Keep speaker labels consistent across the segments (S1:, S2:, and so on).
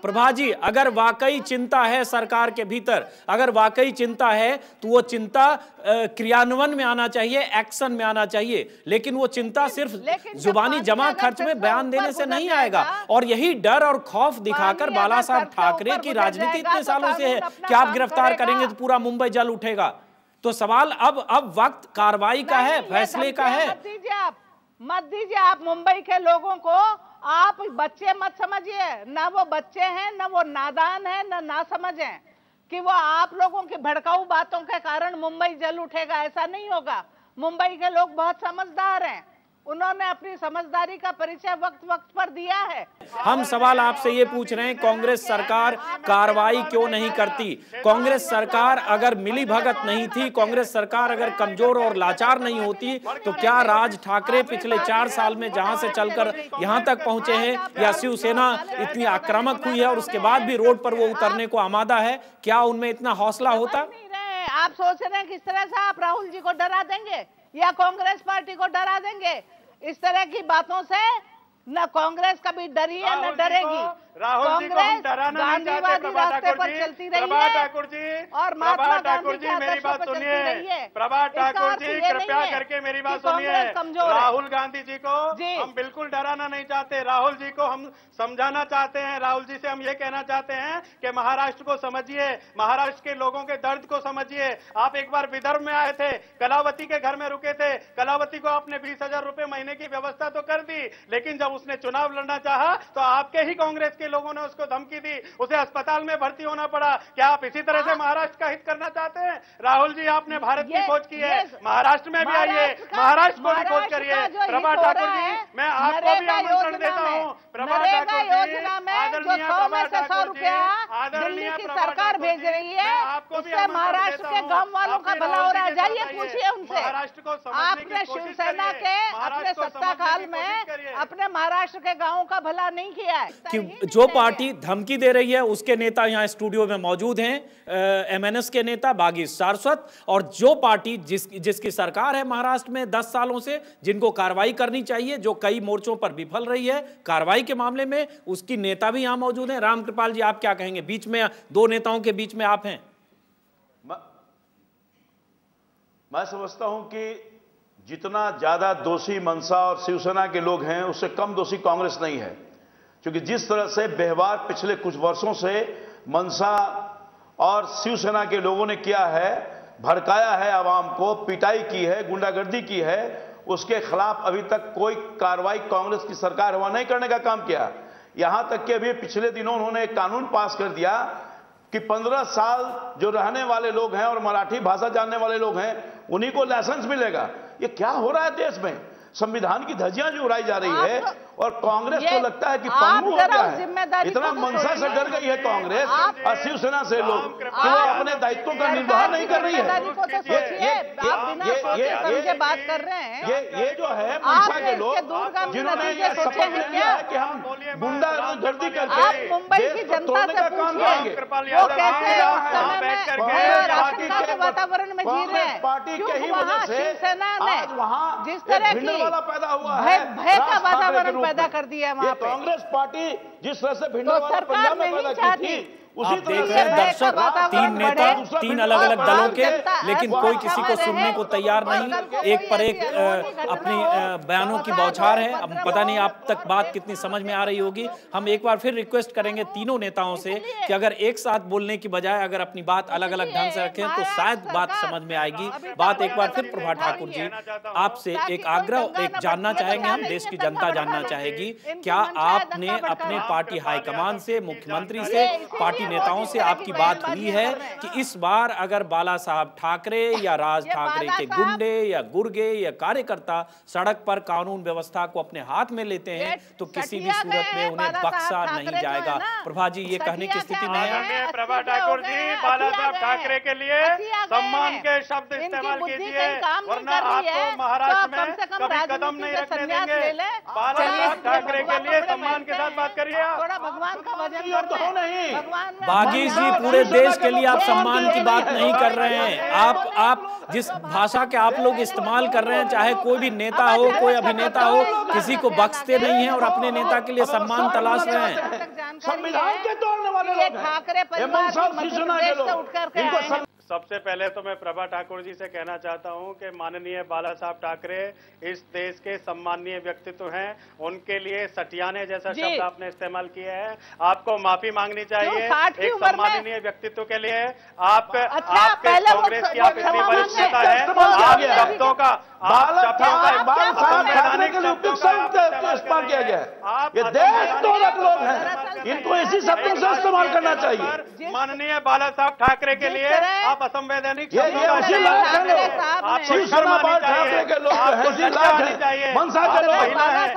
S1: प्रभा जी, अगर वाकई चिंता है सरकार के भीतर, अगर वाकई चिंता है तो वो चिंता क्रियान्वयन में आना चाहिए, एक्शन में आना चाहिए। लेकिन वो चिंता सिर्फ जुबानी जमा खर्च में बयान देने से नहीं आएगा। और यही डर और खौफ दिखाकर बाला साहब ठाकरे की राजनीति इतने सालों से है कि आप गिरफ्तार करेंगे तो पूरा मुंबई जल उठेगा। तो सवाल अब वक्त कार्रवाई का है, फैसले का है।
S2: मत दीजिए आप मुंबई के लोगों को, आप बच्चे मत समझिए। ना वो बच्चे हैं, ना वो नादान है, ना समझ है कि वो आप लोगों की भड़काऊ बातों के कारण मुंबई जल उठेगा। ऐसा नहीं होगा। मुंबई के लोग बहुत समझदार हैं, उन्होंने अपनी समझदारी का परिचय वक्त वक्त पर दिया है।
S1: हम सवाल आपसे ये पूछ रहे हैं, कांग्रेस सरकार कार्रवाई क्यों नहीं करती? कांग्रेस सरकार अगर मिली भगत नहीं थी, कांग्रेस सरकार अगर कमजोर और लाचार नहीं होती, तो क्या राज ठाकरे पिछले 4 साल में जहां से चलकर यहां तक पहुंचे हैं, या शिवसेना इतनी आक्रामक हुई है और उसके बाद भी रोड पर वो उतरने को आमादा है, क्या उनमें इतना हौसला होता?
S2: आप सोच रहे हैं किस तरह से आप राहुल जी को डरा देंगे या कांग्रेस पार्टी को डरा देंगे? इस तरह की बातों से न कांग्रेस कभी डरी है न डरेगी। कांग्रेस गांधीवादी रास्ते पर चलती रही है और महात्मा गांधी की
S3: मेरी बात सुनिए। प्रभा ठाकुर जी, कृपया करके मेरी बात सुनिए। राहुल गांधी जी को हम बिल्कुल डराना नहीं चाहते, राहुल जी को हम समझाना चाहते हैं। राहुल जी से हम ये कहना चाहते हैं कि महाराष्ट्र को समझिए, महाराष्ट्र के लोगों के दर्द को समझिए। आप एक बार विदर्भ में आए थे, कलावती के घर में रुके थे, कलावती को आपने 20,000 रुपए महीने की व्यवस्था तो कर दी, लेकिन जब उसने चुनाव लड़ना चाहा तो आपके ही कांग्रेस के लोगों ने उसको धमकी दी, उसे अस्पताल में भर्ती होना पड़ा। क्या आप इसी तरह से महाराष्ट्र का हित करना चाहते हैं? राहुल जी, आपने भारत की खोज की है, महाराष्ट्र में भी आइए, महाराष्ट्र को भी खोज करिए। प्रभा ठाकुर जी, मैं आपको भी आमंत्रण देता हूँ। प्रभा ठाकुर जी, आदरणीय प्रभा ठाकुर जी, आदरणीय
S2: सरकार भेज रही है, उससे महाराष्ट्र के गांव वालों का भला हो रहा है। जाइए पूछिए उनसे।
S3: महाराष्ट्र को
S2: आपने शिवसेना के अपने सत्ता काल में अपने महाराष्ट्र के गांवों का भला नहीं किया है।
S1: कि जो पार्टी धमकी दे रही है उसके नेता यहाँ स्टूडियो में मौजूद हैं, एमएनएस के नेता बागी सारस्वत, और जो पार्टी जिसकी सरकार है महाराष्ट्र में 10 सालों से, जिनको कार्रवाई करनी चाहिए, जो कई मोर्चों पर विफल रही है कार्रवाई के मामले में, उसकी नेता भी यहाँ मौजूद हैं। रामकृपाल जी, आप क्या कहेंगे? बीच में दो नेताओं के बीच में आप हैं।
S4: मैं समझता हूं कि जितना ज्यादा दोषी मनसा और शिवसेना के लोग हैं, उससे कम दोषी कांग्रेस नहीं है। क्योंकि जिस तरह से व्यवहार पिछले कुछ वर्षों से मनसा और शिवसेना के लोगों ने किया है, भड़काया है आवाम को, पिटाई की है, गुंडागर्दी की है, उसके खिलाफ अभी तक कोई कार्रवाई कांग्रेस की सरकार हुआ नहीं करने का काम किया। यहां तक कि अभी पिछले दिनों उन्होंने एक कानून पास कर दिया कि 15 साल जो रहने वाले लोग हैं और मराठी भाषा जानने वाले लोग हैं, उन्हीं को लाइसेंस मिलेगा। ये क्या हो रहा है देश में? संविधान की धज्जियां जो उड़ाई जा रही है, और कांग्रेस को लगता है कि पंगु हो गया है। इतना मनसा से डर गई है कांग्रेस और शिवसेना से लोग कि वो अपने दायित्वों का निर्वाह नहीं कर रही है। ये जो है मनसा के लोग जिन्होंने ये शपथ ले लिया है कि हम गुंडागर्दी करके
S2: मुंबई की जनता से पूछिए, वो कैसे वातावरण में जी रहे हैं।
S4: पार्टी के ही वजह से आज वहाँ
S2: जिस तरह की
S4: पैदा हुआ है,
S2: भय का वातावरण पैदा कर दिया है वहां पे।
S4: कांग्रेस पार्टी जिस तरह से भिंडरावाला पंजाब में पैदा की थी,
S1: आप देख रहे हैं दर्शक, 3 नेता 3 अलग अलग दलों के, लेकिन कोई किसी को सुनने को तैयार नहीं, एक पर एक अपनी बयानों की बौछार है। अब पता नहीं आप तक बात कितनी समझ में आ रही होगी। हम एक बार फिर रिक्वेस्ट करेंगे तीनों नेताओं से कि अगर एक साथ बोलने की बजाय अगर अपनी बात अलग अलग ढंग से रखें तो शायद बात समझ में आएगी। बात एक बार फिर प्रभा ठाकुर जी, आपसे एक आग्रह, एक जानना चाहेंगे हम, देश की जनता जानना चाहेगी, क्या आपने अपने पार्टी हाईकमान से, मुख्यमंत्री से, पार्टी नेताओं से आपकी बात हुई है कि इस बार अगर बाला साहब ठाकरे या राज ठाकरे के गुंडे या गुर्गे या कार्यकर्ता सड़क पर कानून व्यवस्था को अपने हाथ में लेते हैं तो किसी भी सूरत में उन्हें बख्शा नहीं जाएगा? प्रभा जी, ये कहने की स्थिति में है?
S3: प्रभा ठाकुर जी, बाला साहब ठाकरे के लिए सम्मान के शब्द इस्तेमाल कीजिए, वरना आपको महाराष्ट्र में कभी कदम नहीं रखने देंगे। बाला साहब ठाकरे के लिए सम्मान के साथ बात करिए।
S2: थोड़ा भगवान का वजन करते हैं। भगवान
S1: बागी जी, पूरे देश के लिए आप सम्मान की बात नहीं कर रहे हैं। आप जिस भाषा के आप लोग इस्तेमाल कर रहे हैं, चाहे कोई भी नेता हो, कोई अभिनेता हो, किसी को बख्शते नहीं हैं और अपने नेता के लिए सम्मान तलाश रहे हैं।
S4: संविधान के तोड़ने वाले लोग
S2: ठाकरे परिवार से उठकर
S3: सबसे पहले तो मैं प्रभा ठाकुर जी से कहना चाहता हूं कि माननीय बाला साहब ठाकरे इस देश के सम्मानीय व्यक्तित्व हैं। उनके लिए सटियाने जैसा शब्द आपने इस्तेमाल किया है, आपको माफी मांगनी चाहिए। एक सम्माननीय व्यक्तित्व के लिए आपके कांग्रेस की आप इतनी वरिष्ठ नेता है, आप शब्दों का
S4: इस्तेमाल किया गया है। ये देशद्रोही लोग हैं, इनको इसी शब्दों से इस्तेमाल करना चाहिए।
S3: माननीय बाला साहब ठाकरे के लिए आप असंवैधानिक
S4: शिवसेना बाल ठाकरे के लोग हैं, मनसा के लोग,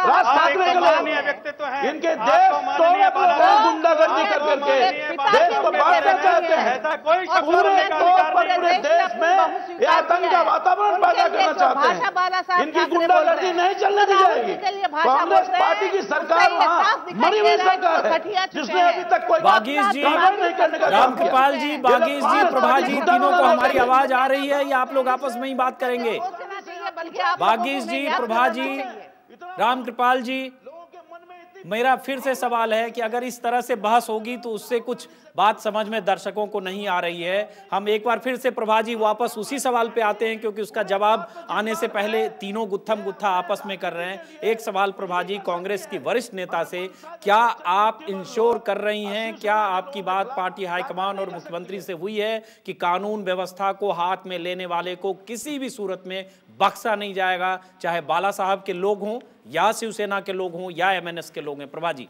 S4: राज ठाकरे के लोग,
S3: व्यक्तित्व हैं।
S4: इनके देश तोड़ने वाले गुंडागर्दी कर करके देश को बांटना चाहते हैं।
S3: ऐसा कोई
S4: पूरे तौर पर पूरे देश में यह आतंक का वातावरण पैदा करना चाहते हैं। इनकी गुंडागर्दी नहीं चलने दी जाएगी। कांग्रेस पार्टी की सरकार वहाँ मरी हुई सरकार है, जिसने अभी तक कोई
S1: बागीश जी, रामकृपाल जी, बागीश जी, प्रभा जी, तीनों को हमारी आवाज आ रही है या आप लोग आपस में ही बात करेंगे? बागीश जी, प्रभा जी, रामकृपाल जी, मेरा फिर से सवाल है कि अगर इस तरह से बहस होगी तो उससे कुछ बात समझ में दर्शकों को नहीं आ रही है। हम एक बार फिर से प्रभा जी वापस उसी सवाल पे आते हैं, क्योंकि उसका जवाब आने से पहले तीनों गुत्थम गुत्था आपस में कर रहे हैं। एक सवाल प्रभा जी, कांग्रेस की वरिष्ठ नेता से, क्या आप इंश्योर कर रही हैं, क्या आपकी बात पार्टी हाईकमान और मुख्यमंत्री से हुई है कि कानून व्यवस्था को हाथ में लेने वाले को किसी भी सूरत में बख्शा नहीं जाएगा, चाहे बाला साहब के लोग हों या शिवसेना के लोग हों या एमएनएस के लोग हैं? प्रभा जी,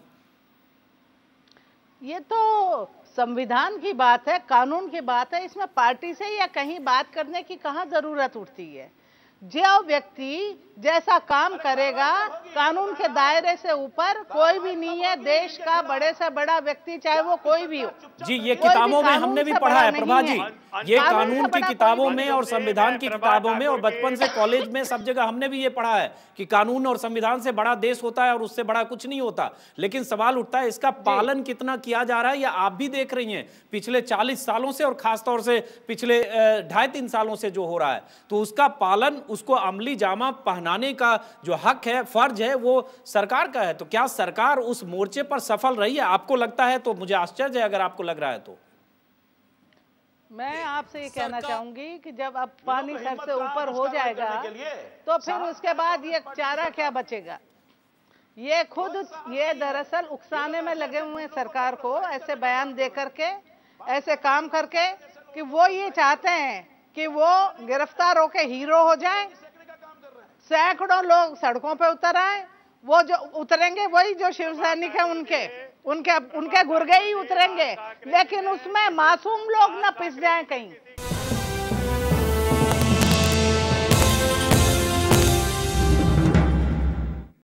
S2: ये तो संविधान की बात है, कानून की बात है, इसमें पार्टी से या कहीं बात करने की कहाँ जरूरत उठती है। जो व्यक्ति जैसा काम करेगा, कानून के दायरे से ऊपर कोई भी नहीं है देश का बड़े से बड़ा व्यक्ति, चाहे वो कोई भी हो।
S1: जी, ये किताबों में हमने भी पढ़ा है प्रभा जी, ये कानून की किताबों में और संविधान की किताबों में और बचपन से कॉलेज में सब जगह हमने भी ये पढ़ा है कि कानून और संविधान से बड़ा देश होता है और उससे बड़ा कुछ नहीं होता। लेकिन सवाल उठता है इसका पालन कितना किया जा रहा है। या आप भी देख रही हैं पिछले 40 सालों से और खासतौर से पिछले 2.5-3 सालों से जो हो रहा है, तो उसका पालन, उसको अमली जामा पहनाने का जो हक है, फर्ज है, वो सरकार का है। तो क्या सरकार उस मोर्चे पर सफल रही है? आपको लगता है तो मुझे आश्चर्य है अगर आपको लग रहा है तो।
S2: मैं आपसे ये कहना चाहूंगी कि जब अब पानी सर से ऊपर हो जाएगा तो फिर उसके बाद ये चारा क्या बचेगा। ये खुद ये दरअसल उकसाने में लगे हुए हैं सरकार को, ऐसे बयान दे करके, ऐसे काम करके कि वो ये चाहते हैं कि वो गिरफ्तार होके हीरो हो जाए, सैकड़ों लोग सड़कों पे उतर आए। वो जो उतरेंगे वही जो शिव सैनिक है, उनके गुर्गे ही उतरेंगे, लेकिन उसमें मासूम लोग न पिस जाएं कहीं।